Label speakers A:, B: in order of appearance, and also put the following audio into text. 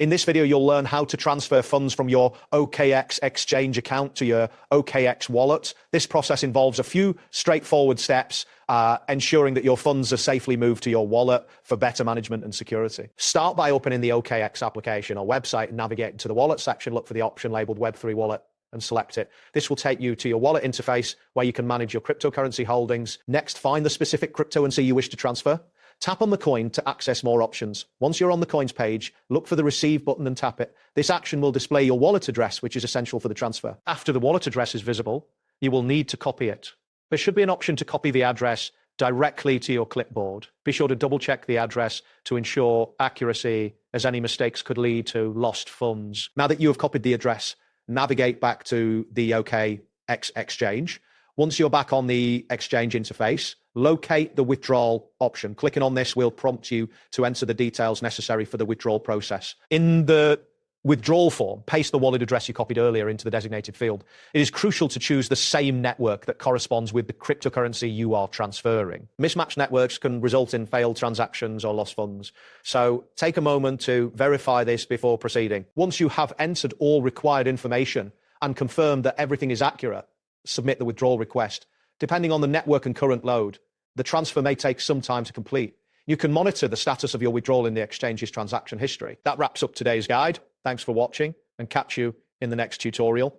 A: In this video, you'll learn how to transfer funds from your OKX exchange account to your OKX wallet. This process involves a few straightforward steps, ensuring that your funds are safely moved to your wallet for better management and security. Start by opening the OKX application or website and navigating to the wallet section. Look for the option labeled Web3 Wallet and select it. This will take you to your wallet interface where you can manage your cryptocurrency holdings. Next, find the specific cryptocurrency you wish to transfer. Tap on the coin to access more options. Once you're on the coins page, look for the Receive button and tap it. This action will display your wallet address, which is essential for the transfer. After the wallet address is visible, you will need to copy it. There should be an option to copy the address directly to your clipboard. Be sure to double-check the address to ensure accuracy, as any mistakes could lead to lost funds. Now that you have copied the address, navigate back to the OKX exchange. Once you're back on the exchange interface, locate the withdrawal option. Clicking on this will prompt you to enter the details necessary for the withdrawal process. In the withdrawal form, paste the wallet address you copied earlier into the designated field. It is crucial to choose the same network that corresponds with the cryptocurrency you are transferring. Mismatched networks can result in failed transactions or lost funds. So take a moment to verify this before proceeding. Once you have entered all required information and confirmed that everything is accurate, submit the withdrawal request. Depending on the network and current load, the transfer may take some time to complete. You can monitor the status of your withdrawal in the exchange's transaction history. That wraps up today's guide. Thanks for watching, and catch you in the next tutorial.